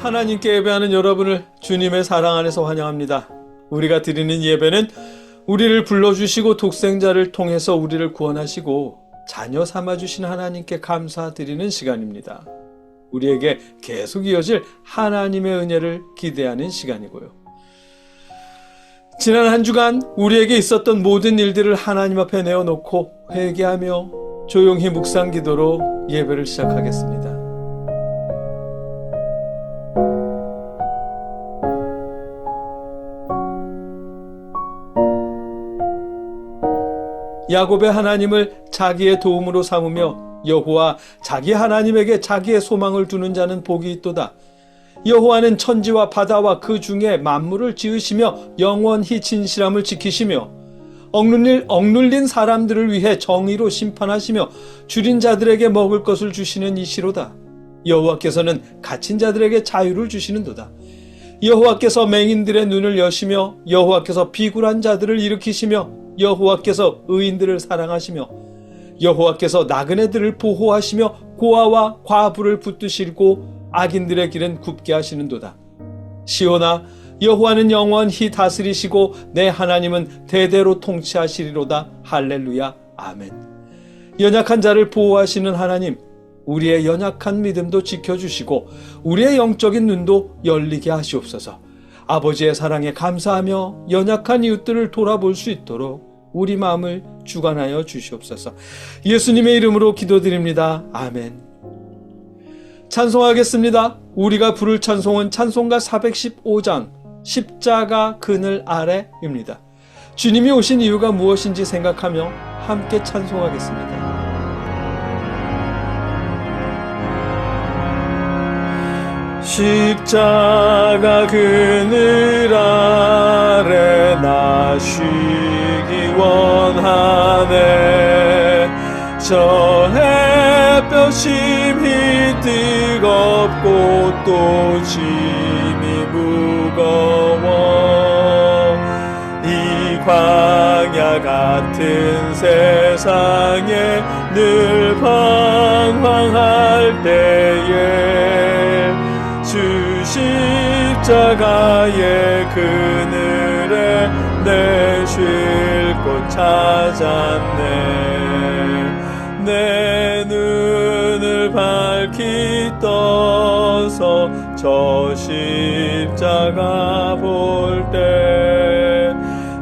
하나님께 예배하는 여러분을 주님의 사랑 안에서 환영합니다. 우리가 드리는 예배는 우리를 불러주시고 독생자를 통해서 우리를 구원하시고 자녀 삼아주신 하나님께 감사드리는 시간입니다. 우리에게 계속 이어질 하나님의 은혜를 기대하는 시간이고요. 지난 한 주간 우리에게 있었던 모든 일들을 하나님 앞에 내어놓고 회개하며 조용히 묵상 기도로 예배를 시작하겠습니다. 야곱의 하나님을 자기의 도움으로 삼으며 여호와 자기 하나님에게 자기의 소망을 두는 자는 복이 있도다. 여호와는 천지와 바다와 그 중에 만물을 지으시며 영원히 진실함을 지키시며 억눌린 사람들을 위해 정의로 심판하시며 줄인 자들에게 먹을 것을 주시는 이시로다. 여호와께서는 갇힌 자들에게 자유를 주시는도다. 여호와께서 맹인들의 눈을 여시며 여호와께서 비굴한 자들을 일으키시며 여호와께서 의인들을 사랑하시며 여호와께서 나그네들을 보호하시며 고아와 과부를 붙드시고 악인들의 길은 굽게 하시는도다. 시온아, 여호와는 영원히 다스리시고 내 하나님은 대대로 통치하시리로다. 할렐루야. 아멘. 연약한 자를 보호하시는 하나님, 우리의 연약한 믿음도 지켜주시고 우리의 영적인 눈도 열리게 하시옵소서. 아버지의 사랑에 감사하며 연약한 이웃들을 돌아볼 수 있도록 우리 마음을 주관하여 주시옵소서. 예수님의 이름으로 기도드립니다. 아멘. 찬송하겠습니다. 우리가 부를 찬송은 찬송가 415장 십자가 그늘 아래입니다. 주님이 오신 이유가 무엇인지 생각하며 함께 찬송하겠습니다. 십자가 그늘 아래 나 쉬기 원하네. 저 햇볕 심히 뜨겁고 또 짐이 무거워. 이 광야 같은 세상에 늘 방황할 때에 주 십자가의 그늘에 내 쉴 곳 찾았네. 내 눈을 밝히 떠서 저 십자가 볼 때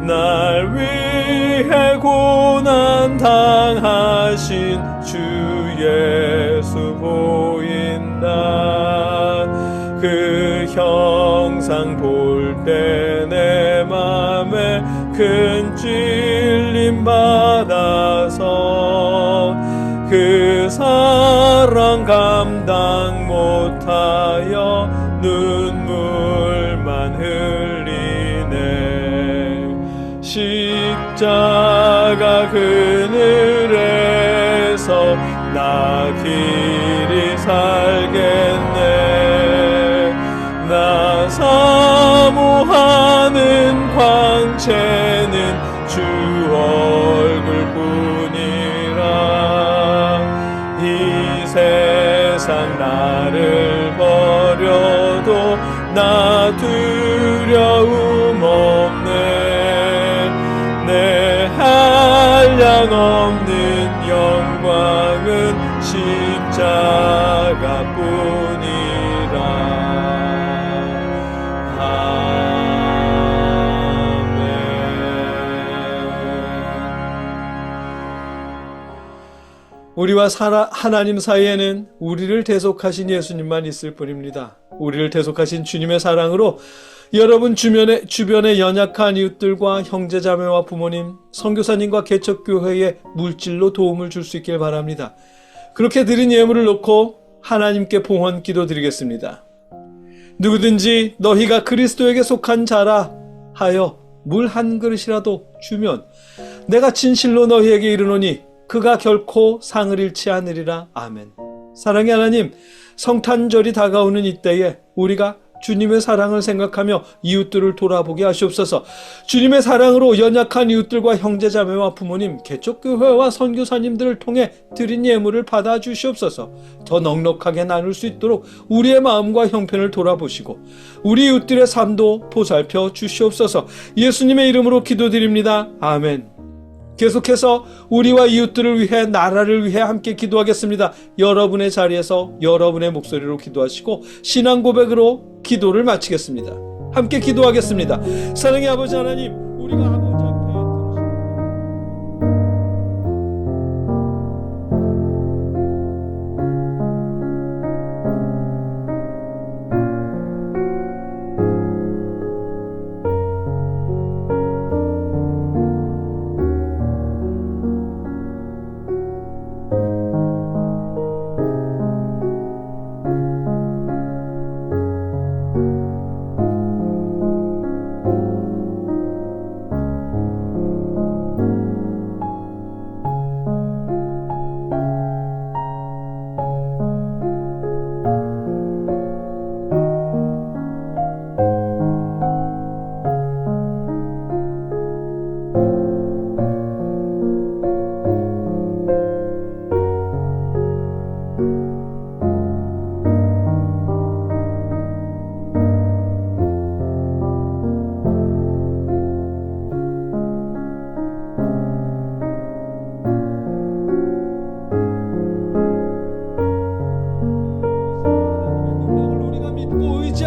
날 위해 고난 당하신 주 예수 보인다. 그 형상 볼 때 내 맘에 큰 찔림 받아서 그 사랑 감당 못하여 눈물만 흘리네. 십자가 그늘에서 나 길이 살겠네. 나 사모하는 광채는 주 얼굴뿐이라. 이 세상 나를 버려도 나 두려움 없네. 내 한량 없는 영광은 십자가뿐이라. 우리와 하나님 사이에는 우리를 대속하신 예수님만 있을 뿐입니다. 우리를 대속하신 주님의 사랑으로 여러분 주변의 연약한 이웃들과 형제자매와 부모님, 선교사님과 개척교회에 물질로 도움을 줄 수 있길 바랍니다. 그렇게 드린 예물을 놓고 하나님께 봉헌 기도드리겠습니다. 누구든지 너희가 그리스도에게 속한 자라 하여 물 한 그릇이라도 주면 내가 진실로 너희에게 이르노니 그가 결코 상을 잃지 않으리라. 아멘. 사랑의 하나님, 성탄절이 다가오는 이때에 우리가 주님의 사랑을 생각하며 이웃들을 돌아보게 하시옵소서. 주님의 사랑으로 연약한 이웃들과 형제자매와 부모님, 개척교회와 선교사님들을 통해 드린 예물을 받아주시옵소서. 더 넉넉하게 나눌 수 있도록 우리의 마음과 형편을 돌아보시고 우리 이웃들의 삶도 보살펴 주시옵소서. 예수님의 이름으로 기도드립니다. 아멘. 계속해서 우리와 이웃들을 위해, 나라를 위해 함께 기도하겠습니다. 여러분의 자리에서 여러분의 목소리로 기도하시고 신앙 고백으로 기도를 마치겠습니다. 함께 기도하겠습니다. 사랑의 아버지 하나님, 우리가 아버지 앞에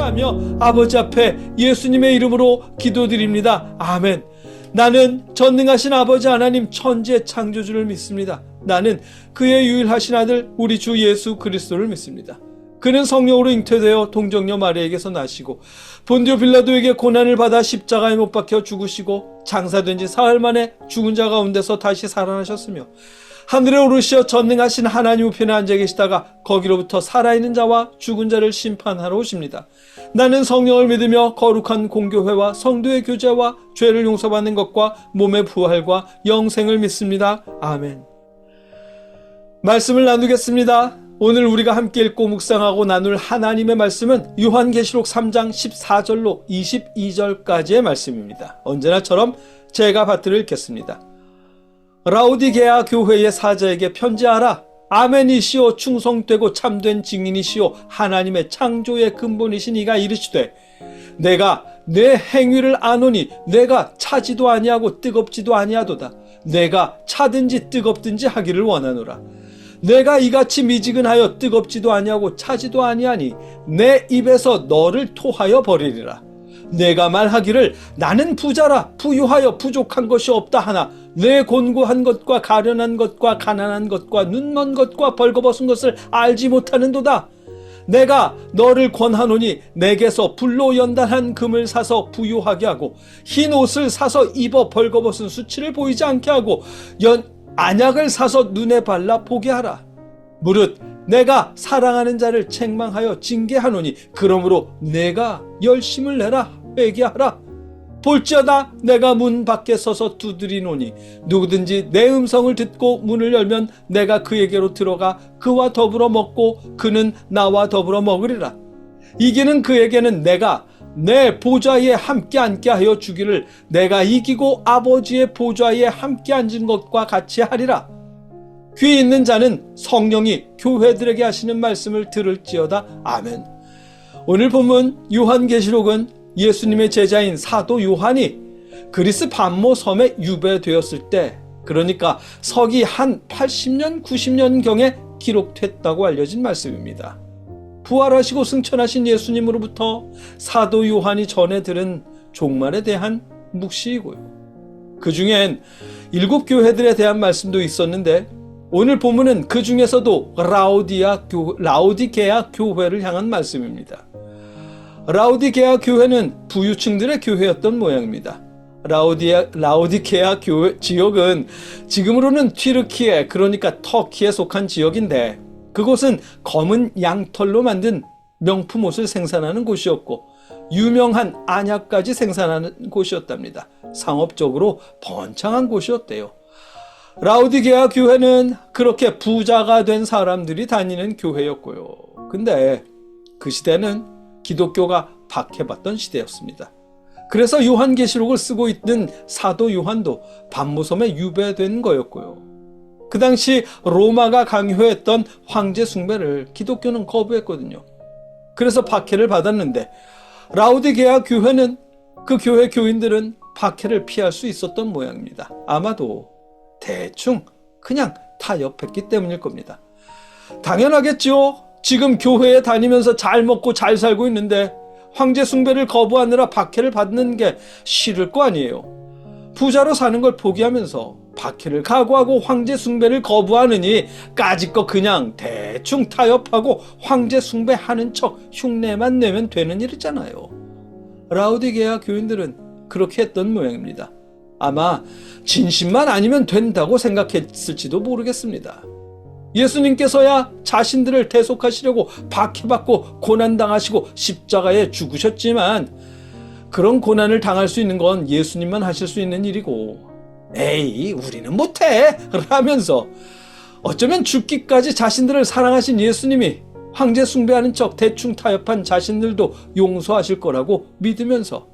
하며 아버지 앞에 예수님의 이름으로 기도드립니다. 아멘. 나는 전능하신 아버지 하나님 천지의 창조주를 믿습니다. 나는 그의 유일하신 아들 우리 주 예수 그리스도를 믿습니다. 그는 성령으로 잉태되어 동정녀 마리아에게서 나시고 본디오 빌라도에게 고난을 받아 십자가에 못 박혀 죽으시고 장사된 지 사흘 만에 죽은 자 가운데서 다시 살아나셨으며 하늘에 오르시어 전능하신 하나님 우편에 앉아 계시다가 거기로부터 살아있는 자와 죽은 자를 심판하러 오십니다. 나는 성령을 믿으며 거룩한 공교회와 성도의 교제와 죄를 용서받는 것과 몸의 부활과 영생을 믿습니다. 아멘. 말씀을 나누겠습니다. 오늘 우리가 함께 읽고 묵상하고 나눌 하나님의 말씀은 요한계시록 3장 14절로 22절까지의 말씀입니다. 언제나처럼 제가 받들어 읽겠습니다. 라오디게아 교회의 사자에게 편지하라. 아멘이시오 충성되고 참된 증인이시오 하나님의 창조의 근본이신 이가 이르시되 내가 내 행위를 아노니 내가 차지도 아니하고 뜨겁지도 아니하도다. 내가 차든지 뜨겁든지 하기를 원하노라. 내가 이같이 미지근하여 뜨겁지도 아니하고 차지도 아니하니 내 입에서 너를 토하여 버리리라. 내가 말하기를 나는 부자라 부유하여 부족한 것이 없다 하나 내 곤고한 것과 가련한 것과 가난한 것과 눈먼 것과 벌거벗은 것을 알지 못하는도다. 내가 너를 권하노니 내게서 불로 연단한 금을 사서 부유하게 하고 흰 옷을 사서 입어 벌거벗은 수치를 보이지 않게 하고 안약을 사서 눈에 발라 보게 하라. 무릇 내가 사랑하는 자를 책망하여 징계하노니 그러므로 내가 열심을 내라 회개하라. 볼지어다 내가 문 밖에 서서 두드리노니 누구든지 내 음성을 듣고 문을 열면 내가 그에게로 들어가 그와 더불어 먹고 그는 나와 더불어 먹으리라. 이기는 그에게는 내가 내 보좌에 함께 앉게 하여 주기를 내가 이기고 아버지의 보좌에 함께 앉은 것과 같이 하리라. 귀 있는 자는 성령이 교회들에게 하시는 말씀을 들을지어다. 아멘. 오늘 본문 요한계시록은 예수님의 제자인 사도 요한이 그리스 반모 섬에 유배되었을 때, 그러니까 서기 한 80년 90년경에 기록됐다고 알려진 말씀입니다. 부활하시고 승천하신 예수님으로부터 사도 요한이 전해 들은 종말에 대한 묵시이고요. 그 중엔 7교회들에 대한 말씀도 있었는데 오늘 본문은 그 중에서도 라오디게아 교회를 향한 말씀입니다. 라오디게아 교회는 부유층들의 교회였던 모양입니다. 라오디게아 교회 지역은 지금으로는 튀르키예, 그러니까 터키에 속한 지역인데 그곳은 검은 양털로 만든 명품 옷을 생산하는 곳이었고 유명한 안약까지 생산하는 곳이었답니다. 상업적으로 번창한 곳이었대요. 라오디게아 교회는 그렇게 부자가 된 사람들이 다니는 교회였고요. 근데 그 시대는 기독교가 박해받던 시대였습니다. 그래서 요한계시록을 쓰고 있던 사도 요한도 반모섬에 유배된 거였고요. 그 당시 로마가 강요했던 황제 숭배를 기독교는 거부했거든요. 그래서 박해를 받았는데 라오디게아 교회는, 그 교회 교인들은 박해를 피할 수 있었던 모양입니다. 아마도 대충 그냥 타협했기 때문일 겁니다. 당연하겠죠. 지금 교회에 다니면서 잘 먹고 잘 살고 있는데 황제 숭배를 거부하느라 박해를 받는 게 싫을 거 아니에요. 부자로 사는 걸 포기하면서 박해를 각오하고 황제 숭배를 거부하느니 까짓거 그냥 대충 타협하고 황제 숭배하는 척 흉내만 내면 되는 일이잖아요. 라오디게아 교인들은 그렇게 했던 모양입니다. 아마 진심만 아니면 된다고 생각했을지도 모르겠습니다. 예수님께서야 자신들을 대속하시려고 박해받고 고난당하시고 십자가에 죽으셨지만 그런 고난을 당할 수 있는 건 예수님만 하실 수 있는 일이고, 에이 우리는 못해 라면서 어쩌면 죽기까지 자신들을 사랑하신 예수님이 황제 숭배하는 척 대충 타협한 자신들도 용서하실 거라고 믿으면서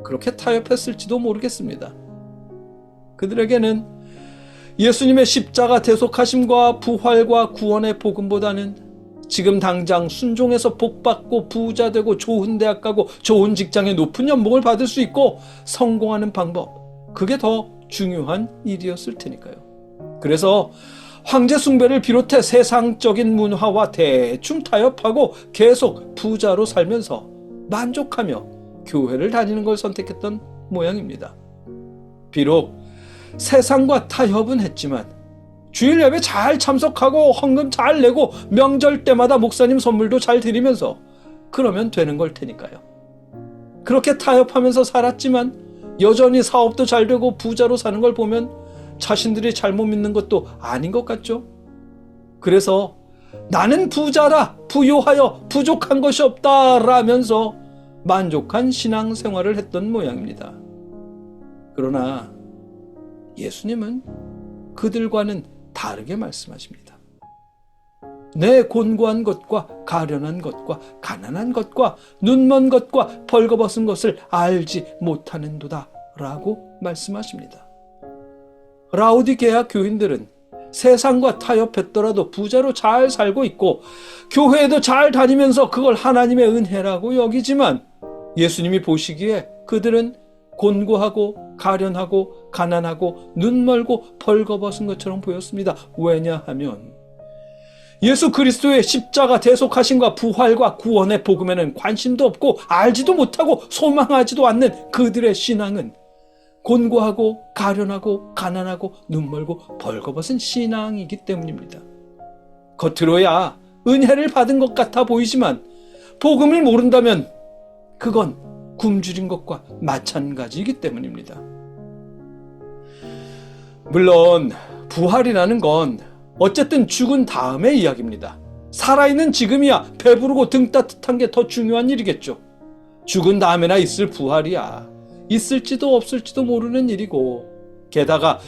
그렇게 타협했을지도 모르겠습니다. 그들에게는 예수님의 십자가 대속하심과 부활과 구원의 복음보다는 지금 당장 순종해서 복받고 부자 되고 좋은 대학 가고 좋은 직장에 높은 연봉을 받을 수 있고 성공하는 방법, 그게 더 중요한 일이었을 테니까요. 그래서 황제 숭배를 비롯해 세상적인 문화와 대충 타협하고 계속 부자로 살면서 만족하며 교회를 다니는 걸 선택했던 모양입니다. 비록 세상과 타협은 했지만 주일 예배 잘 참석하고 헌금 잘 내고 명절 때마다 목사님 선물도 잘 드리면서 그러면 되는 걸 테니까요. 그렇게 타협하면서 살았지만 여전히 사업도 잘 되고 부자로 사는 걸 보면 자신들이 잘못 믿는 것도 아닌 것 같죠? 그래서 나는 부자라 부요하여 부족한 것이 없다 라면서 만족한 신앙생활을 했던 모양입니다. 그러나 예수님은 그들과는 다르게 말씀하십니다. 내 곤고한 것과 가련한 것과 가난한 것과 눈먼 것과 벌거벗은 것을 알지 못하는도다 라고 말씀하십니다. 라오디게아 교인들은 세상과 타협했더라도 부자로 잘 살고 있고 교회에도 잘 다니면서 그걸 하나님의 은혜라고 여기지만 예수님이 보시기에 그들은 곤고하고 가련하고 가난하고 눈멀고 벌거벗은 것처럼 보였습니다. 왜냐하면 예수 그리스도의 십자가 대속하심과 부활과 구원의 복음에는 관심도 없고 알지도 못하고 소망하지도 않는 그들의 신앙은 곤고하고 가련하고 가난하고 눈멀고 벌거벗은 신앙이기 때문입니다. 겉으로야 은혜를 받은 것 같아 보이지만 복음을 모른다면 그건 굶주린 것과 마찬가지이기 때문입니다. 물론 부활이라는 건 어쨌든 죽은 다음의 이야기입니다. 살아있는 지금이야 배부르고 등 따뜻한 게 더 중요한 일이겠죠. 죽은 다음에나 있을 부활이야 있을지도 없을지도 모르는 일이고, 게다가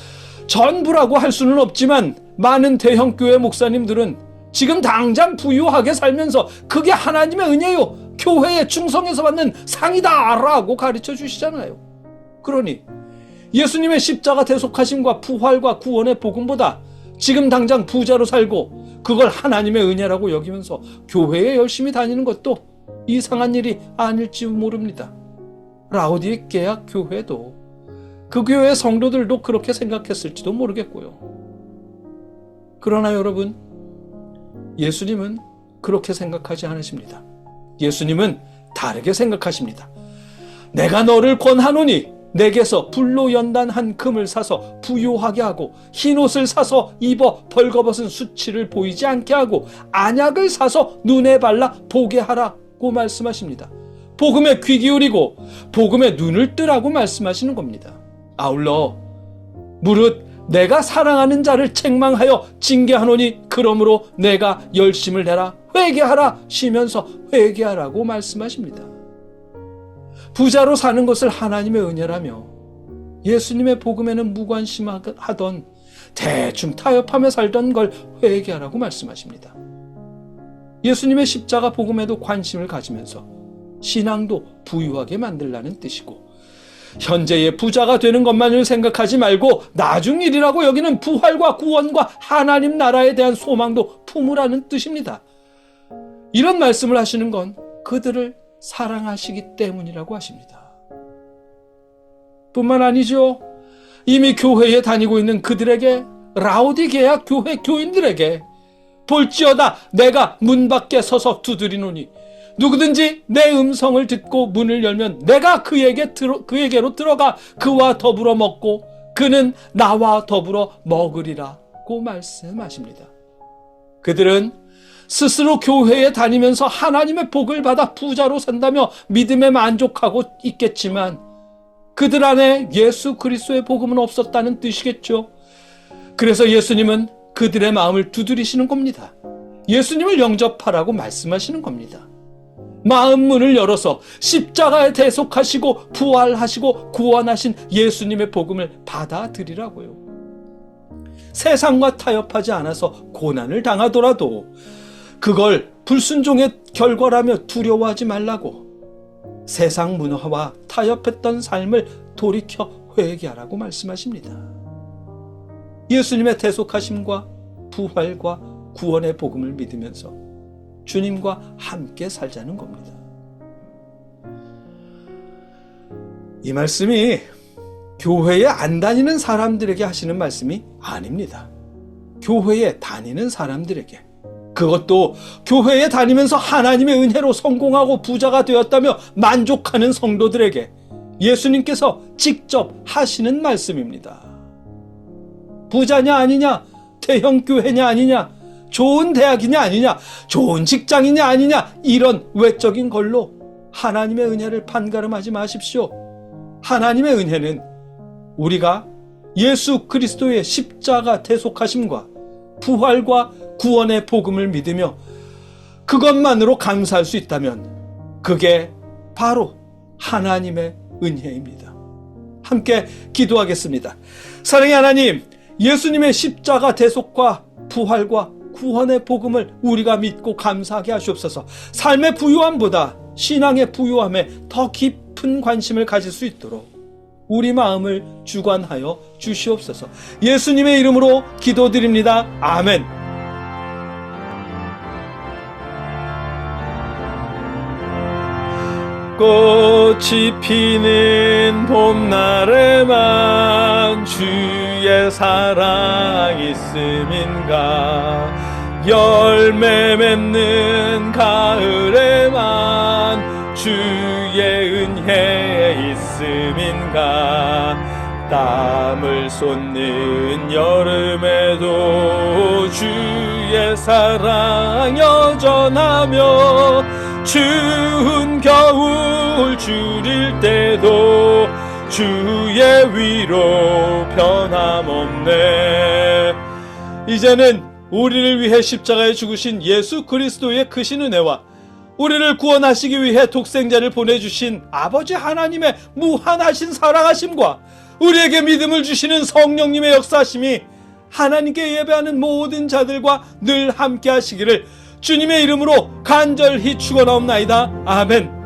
전부라고 할 수는 없지만 많은 대형교회 목사님들은 지금 당장 부유하게 살면서 그게 하나님의 은혜요, 교회에 충성해서 받는 상이다 라고 가르쳐 주시잖아요. 그러니 예수님의 십자가 대속하심과 부활과 구원의 복음보다 지금 당장 부자로 살고 그걸 하나님의 은혜라고 여기면서 교회에 열심히 다니는 것도 이상한 일이 아닐지 모릅니다. 라오디게아 교회도 그 교회의 성도들도 그렇게 생각했을지도 모르겠고요. 그러나 여러분, 예수님은 그렇게 생각하지 않으십니다. 예수님은 다르게 생각하십니다. 내가 너를 권하노니 내게서 불로 연단한 금을 사서 부요하게 하고 흰옷을 사서 입어 벌거벗은 수치를 보이지 않게 하고 안약을 사서 눈에 발라 보게 하라고 말씀하십니다. 복음에 귀 기울이고 복음에 눈을 뜨라고 말씀하시는 겁니다. 아울러 무릇 내가 사랑하는 자를 책망하여 징계하노니 그러므로 내가 열심을 내라 회개하라 쉬면서 회개하라고 말씀하십니다. 부자로 사는 것을 하나님의 은혜라며 예수님의 복음에는 무관심하던 대충 타협하며 살던 걸 회개하라고 말씀하십니다. 예수님의 십자가 복음에도 관심을 가지면서 신앙도 부유하게 만들라는 뜻이고, 현재의 부자가 되는 것만을 생각하지 말고 나중 일이라고 여기는 부활과 구원과 하나님 나라에 대한 소망도 품으라는 뜻입니다. 이런 말씀을 하시는 건 그들을 사랑하시기 때문이라고 하십니다. 뿐만 아니죠. 이미 교회에 다니고 있는 그들에게, 라오디게아 교회 교인들에게, 볼지어다 내가 문 밖에 서서 두드리노니 누구든지 내 음성을 듣고 문을 열면 내가 그에게로 들어가 그와 더불어 먹고 그는 나와 더불어 먹으리라고 말씀하십니다. 그들은 스스로 교회에 다니면서 하나님의 복을 받아 부자로 산다며 믿음에 만족하고 있겠지만 그들 안에 예수 그리스도의 복음은 없었다는 뜻이겠죠. 그래서 예수님은 그들의 마음을 두드리시는 겁니다. 예수님을 영접하라고 말씀하시는 겁니다. 마음 문을 열어서 십자가에 대속하시고 부활하시고 구원하신 예수님의 복음을 받아들이라고요. 세상과 타협하지 않아서 고난을 당하더라도 그걸 불순종의 결과라며 두려워하지 말라고, 세상 문화와 타협했던 삶을 돌이켜 회개하라고 말씀하십니다. 예수님의 대속하심과 부활과 구원의 복음을 믿으면서 주님과 함께 살자는 겁니다. 이 말씀이 교회에 안 다니는 사람들에게 하시는 말씀이 아닙니다. 교회에 다니는 사람들에게, 그것도 교회에 다니면서 하나님의 은혜로 성공하고 부자가 되었다며 만족하는 성도들에게 예수님께서 직접 하시는 말씀입니다. 부자냐 아니냐, 대형 교회냐 아니냐, 좋은 대학이냐 아니냐, 좋은 직장이냐 아니냐, 이런 외적인 걸로 하나님의 은혜를 판가름하지 마십시오. 하나님의 은혜는 우리가 예수 그리스도의 십자가 대속하심과 부활과 구원의 복음을 믿으며 그것만으로 감사할 수 있다면 그게 바로 하나님의 은혜입니다. 함께 기도하겠습니다. 사랑의 하나님, 예수님의 십자가 대속과 부활과 구원의 복음을 우리가 믿고 감사하게 하시옵소서. 삶의 부유함보다 신앙의 부유함에 더 깊은 관심을 가질 수 있도록 우리 마음을 주관하여 주시옵소서. 예수님의 이름으로 기도드립니다. 아멘. 꽃이 피는 봄날에만 주의 사랑 있음인가, 열매 맺는 가을에만 주의 은혜 있음인가, 땀을 쏟는 여름에도 주의 사랑 여전하며 추운 겨울 줄일 때도 주의 위로 변함없네. 이제는 우리를 위해 십자가에 죽으신 예수 그리스도의 크신 은혜와 우리를 구원하시기 위해 독생자를 보내주신 아버지 하나님의 무한하신 사랑하심과 우리에게 믿음을 주시는 성령님의 역사하심이 하나님께 예배하는 모든 자들과 늘 함께 하시기를 주님의 이름으로 간절히 축원하옵나이다. 아멘.